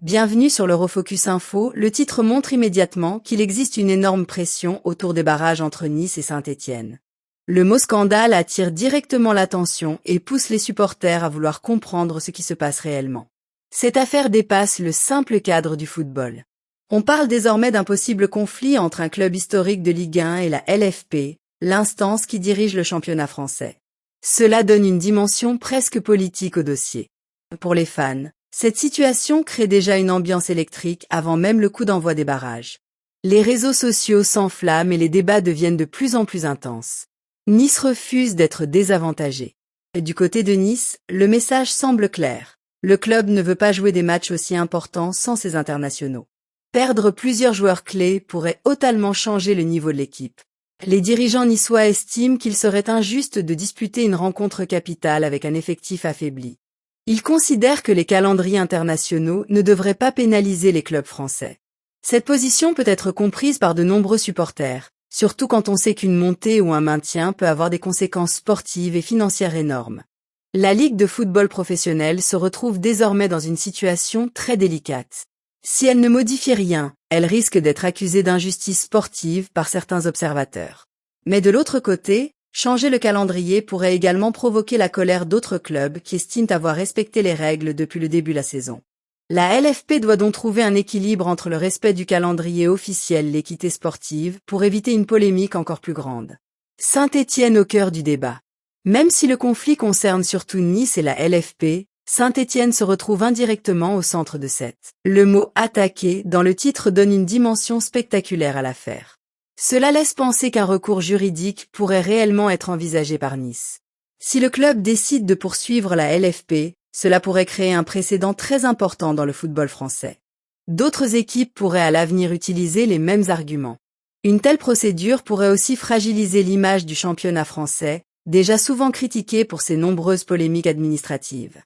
Bienvenue sur l'Eurofocus Info, le titre montre immédiatement qu'il existe une énorme pression autour des barrages entre Nice et Saint-Étienne. Le mot scandale attire directement l'attention et pousse les supporters à vouloir comprendre ce qui se passe réellement. Cette affaire dépasse le simple cadre du football. On parle désormais d'un possible conflit entre un club historique de Ligue 1 et la LFP, l'instance qui dirige le championnat français. Cela donne une dimension presque politique au dossier. Pour les fans, cette situation crée déjà une ambiance électrique avant même le coup d'envoi des barrages. Les réseaux sociaux s'enflamment et les débats deviennent de plus en plus intenses. Nice refuse d'être désavantagé. Du côté de Nice, le message semble clair. Le club ne veut pas jouer des matchs aussi importants sans ses internationaux. Perdre plusieurs joueurs clés pourrait totalement changer le niveau de l'équipe. Les dirigeants niçois estiment qu'il serait injuste de disputer une rencontre capitale avec un effectif affaibli. Ils considèrent que les calendriers internationaux ne devraient pas pénaliser les clubs français. Cette position peut être comprise par de nombreux supporters, surtout quand on sait qu'une montée ou un maintien peut avoir des conséquences sportives et financières énormes. La Ligue de football professionnel se retrouve désormais dans une situation très délicate. Si elle ne modifie rien, elle risque d'être accusée d'injustice sportive par certains observateurs. Mais de l'autre côté, changer le calendrier pourrait également provoquer la colère d'autres clubs qui estiment avoir respecté les règles depuis le début de la saison. La LFP doit donc trouver un équilibre entre le respect du calendrier officiel et l'équité sportive pour éviter une polémique encore plus grande. Saint-Étienne au cœur du débat. Même si le conflit concerne surtout Nice et la LFP, Saint-Étienne se retrouve indirectement au centre de cette. Le mot « attaquer » dans le titre donne une dimension spectaculaire à l'affaire. Cela laisse penser qu'un recours juridique pourrait réellement être envisagé par Nice. Si le club décide de poursuivre la LFP, cela pourrait créer un précédent très important dans le football français. D'autres équipes pourraient à l'avenir utiliser les mêmes arguments. Une telle procédure pourrait aussi fragiliser l'image du championnat français, déjà souvent critiqué pour ses nombreuses polémiques administratives.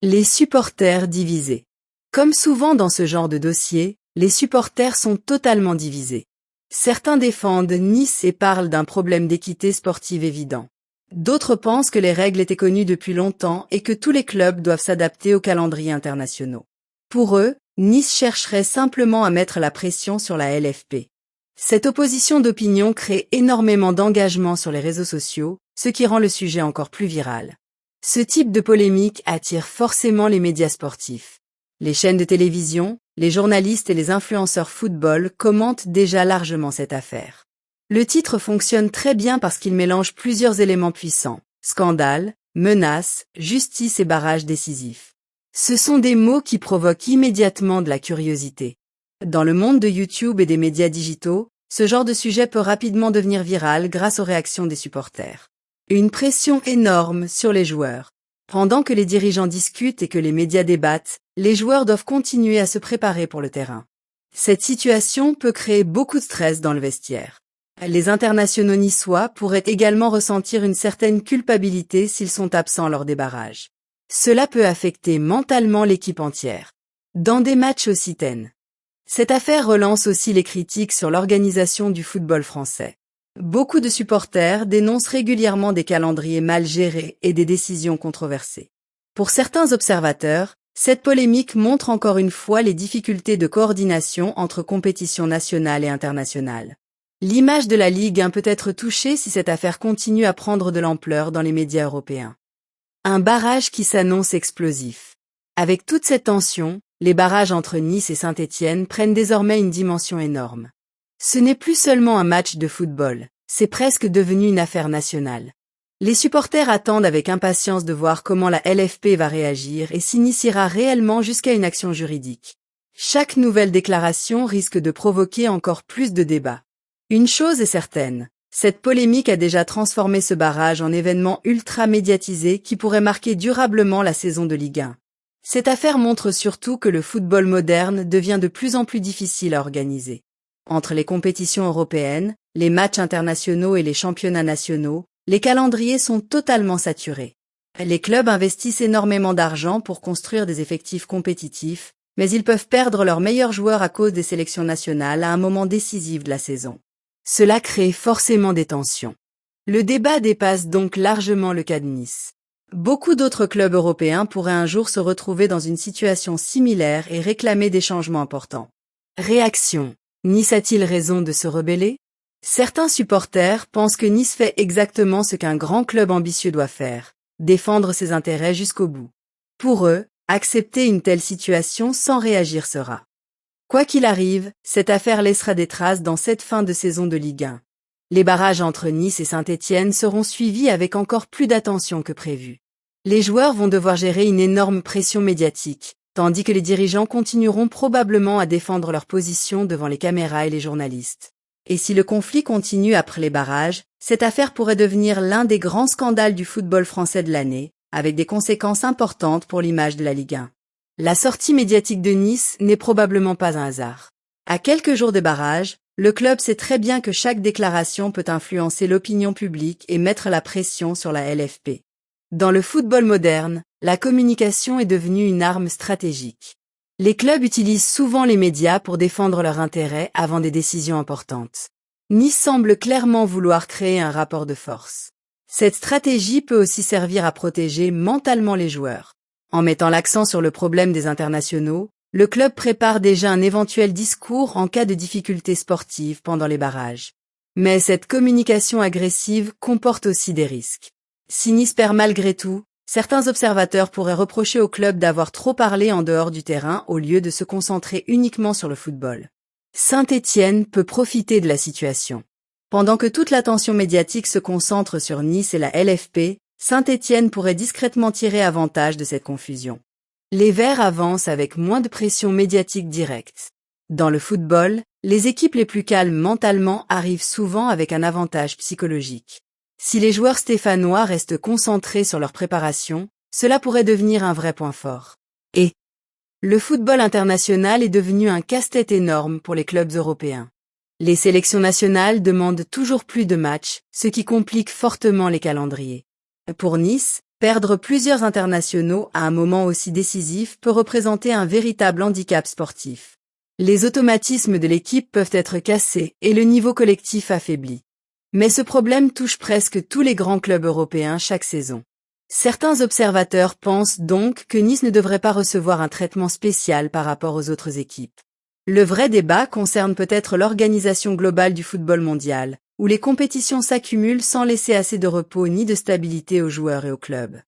Les supporters divisés. Comme souvent dans ce genre de dossier, les supporters sont totalement divisés. Certains défendent Nice et parlent d'un problème d'équité sportive évident. D'autres pensent que les règles étaient connues depuis longtemps et que tous les clubs doivent s'adapter aux calendriers internationaux. Pour eux, Nice chercherait simplement à mettre la pression sur la LFP. Cette opposition d'opinion crée énormément d'engagement sur les réseaux sociaux, ce qui rend le sujet encore plus viral. Ce type de polémique attire forcément les médias sportifs. Les chaînes de télévision, les journalistes et les influenceurs football commentent déjà largement cette affaire. Le titre fonctionne très bien parce qu'il mélange plusieurs éléments puissants. Scandale, menaces, justice et barrage décisif. Ce sont des mots qui provoquent immédiatement de la curiosité. Dans le monde de YouTube et des médias digitaux, ce genre de sujet peut rapidement devenir viral grâce aux réactions des supporters. Une pression énorme sur les joueurs. Pendant que les dirigeants discutent et que les médias débattent, les joueurs doivent continuer à se préparer pour le terrain. Cette situation peut créer beaucoup de stress dans le vestiaire. Les internationaux niçois pourraient également ressentir une certaine culpabilité s'ils sont absents lors des barrages. Cela peut affecter mentalement l'équipe entière. Dans des matchs aussi tenus. Cette affaire relance aussi les critiques sur l'organisation du football français. Beaucoup de supporters dénoncent régulièrement des calendriers mal gérés et des décisions controversées. Pour certains observateurs, cette polémique montre encore une fois les difficultés de coordination entre compétitions nationales et internationales. L'image de la Ligue 1 peut être touchée si cette affaire continue à prendre de l'ampleur dans les médias européens. Un barrage qui s'annonce explosif. Avec toute cette tension, les barrages entre Nice et Saint-Étienne prennent désormais une dimension énorme. Ce n'est plus seulement un match de football, c'est presque devenu une affaire nationale. Les supporters attendent avec impatience de voir comment la LFP va réagir et s'initiera réellement jusqu'à une action juridique. Chaque nouvelle déclaration risque de provoquer encore plus de débats. Une chose est certaine, cette polémique a déjà transformé ce barrage en événement ultra médiatisé qui pourrait marquer durablement la saison de Ligue 1. Cette affaire montre surtout que le football moderne devient de plus en plus difficile à organiser. Entre les compétitions européennes, les matchs internationaux et les championnats nationaux, les calendriers sont totalement saturés. Les clubs investissent énormément d'argent pour construire des effectifs compétitifs, mais ils peuvent perdre leurs meilleurs joueurs à cause des sélections nationales à un moment décisif de la saison. Cela crée forcément des tensions. Le débat dépasse donc largement le cas de Nice. Beaucoup d'autres clubs européens pourraient un jour se retrouver dans une situation similaire et réclamer des changements importants. Réaction. Nice a-t-il raison de se rebeller? Certains supporters pensent que Nice fait exactement ce qu'un grand club ambitieux doit faire, défendre ses intérêts jusqu'au bout. Pour eux, accepter une telle situation sans réagir sera. Quoi qu'il arrive, cette affaire laissera des traces dans cette fin de saison de Ligue 1. Les barrages entre Nice et Saint-Étienne seront suivis avec encore plus d'attention que prévu. Les joueurs vont devoir gérer une énorme pression médiatique, tandis que les dirigeants continueront probablement à défendre leur position devant les caméras et les journalistes. Et si le conflit continue après les barrages, cette affaire pourrait devenir l'un des grands scandales du football français de l'année, avec des conséquences importantes pour l'image de la Ligue 1. La sortie médiatique de Nice n'est probablement pas un hasard. À quelques jours des barrages, le club sait très bien que chaque déclaration peut influencer l'opinion publique et mettre la pression sur la LFP. Dans le football moderne, la communication est devenue une arme stratégique. Les clubs utilisent souvent les médias pour défendre leurs intérêts avant des décisions importantes. Nice semble clairement vouloir créer un rapport de force. Cette stratégie peut aussi servir à protéger mentalement les joueurs. En mettant l'accent sur le problème des internationaux, le club prépare déjà un éventuel discours en cas de difficultés sportives pendant les barrages. Mais cette communication agressive comporte aussi des risques. Si Nice perd malgré tout, certains observateurs pourraient reprocher au club d'avoir trop parlé en dehors du terrain au lieu de se concentrer uniquement sur le football. Saint-Étienne peut profiter de la situation. Pendant que toute l'attention médiatique se concentre sur Nice et la LFP, Saint-Étienne pourrait discrètement tirer avantage de cette confusion. Les Verts avancent avec moins de pression médiatique directe. Dans le football, les équipes les plus calmes mentalement arrivent souvent avec un avantage psychologique. Si les joueurs stéphanois restent concentrés sur leur préparation, cela pourrait devenir un vrai point fort. Et le football international est devenu un casse-tête énorme pour les clubs européens. Les sélections nationales demandent toujours plus de matchs, ce qui complique fortement les calendriers. Pour Nice, perdre plusieurs internationaux à un moment aussi décisif peut représenter un véritable handicap sportif. Les automatismes de l'équipe peuvent être cassés et le niveau collectif affaibli. Mais ce problème touche presque tous les grands clubs européens chaque saison. Certains observateurs pensent donc que Nice ne devrait pas recevoir un traitement spécial par rapport aux autres équipes. Le vrai débat concerne peut-être l'organisation globale du football mondial, où les compétitions s'accumulent sans laisser assez de repos ni de stabilité aux joueurs et aux clubs.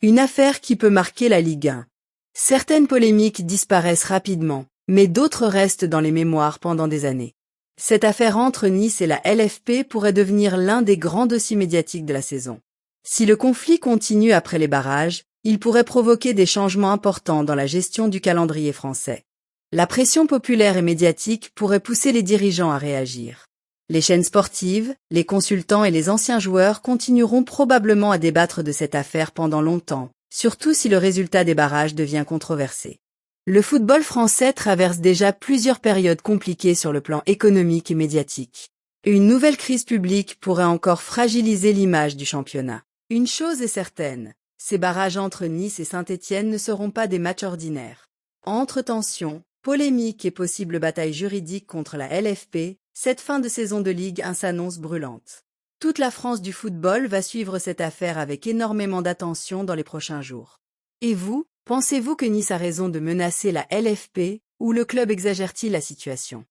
Une affaire qui peut marquer la Ligue 1. Certaines polémiques disparaissent rapidement, mais d'autres restent dans les mémoires pendant des années. Cette affaire entre Nice et la LFP pourrait devenir l'un des grands dossiers médiatiques de la saison. Si le conflit continue après les barrages, il pourrait provoquer des changements importants dans la gestion du calendrier français. La pression populaire et médiatique pourrait pousser les dirigeants à réagir. Les chaînes sportives, les consultants et les anciens joueurs continueront probablement à débattre de cette affaire pendant longtemps, surtout si le résultat des barrages devient controversé. Le football français traverse déjà plusieurs périodes compliquées sur le plan économique et médiatique. Une nouvelle crise publique pourrait encore fragiliser l'image du championnat. Une chose est certaine, ces barrages entre Nice et Saint-Étienne ne seront pas des matchs ordinaires. Entre tensions, polémiques et possibles batailles juridiques contre la LFP, cette fin de saison de Ligue 1 s'annonce brûlante. Toute la France du football va suivre cette affaire avec énormément d'attention dans les prochains jours. Et vous, pensez-vous que Nice a raison de menacer la LFP ou le club exagère-t-il la situation?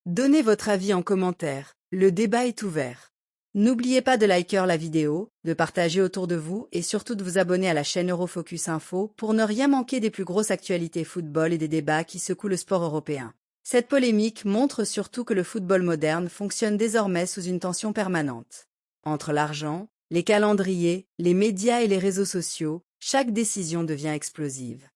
Donnez votre avis en commentaire, le débat est ouvert. N'oubliez pas de liker la vidéo, de partager autour de vous et surtout de vous abonner à la chaîne Eurofocus Info pour ne rien manquer des plus grosses actualités football et des débats qui secouent le sport européen. Cette polémique montre surtout que le football moderne fonctionne désormais sous une tension permanente. Entre l'argent, les calendriers, les médias et les réseaux sociaux, chaque décision devient explosive.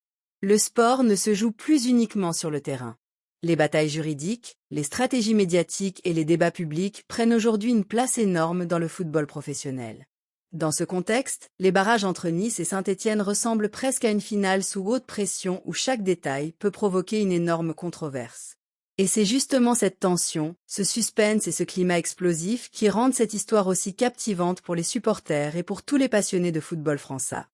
Le sport ne se joue plus uniquement sur le terrain. Les batailles juridiques, les stratégies médiatiques et les débats publics prennent aujourd'hui une place énorme dans le football professionnel. Dans ce contexte, les barrages entre Nice et Saint-Étienne ressemblent presque à une finale sous haute pression où chaque détail peut provoquer une énorme controverse. Et c'est justement cette tension, ce suspense et ce climat explosif qui rendent cette histoire aussi captivante pour les supporters et pour tous les passionnés de football français.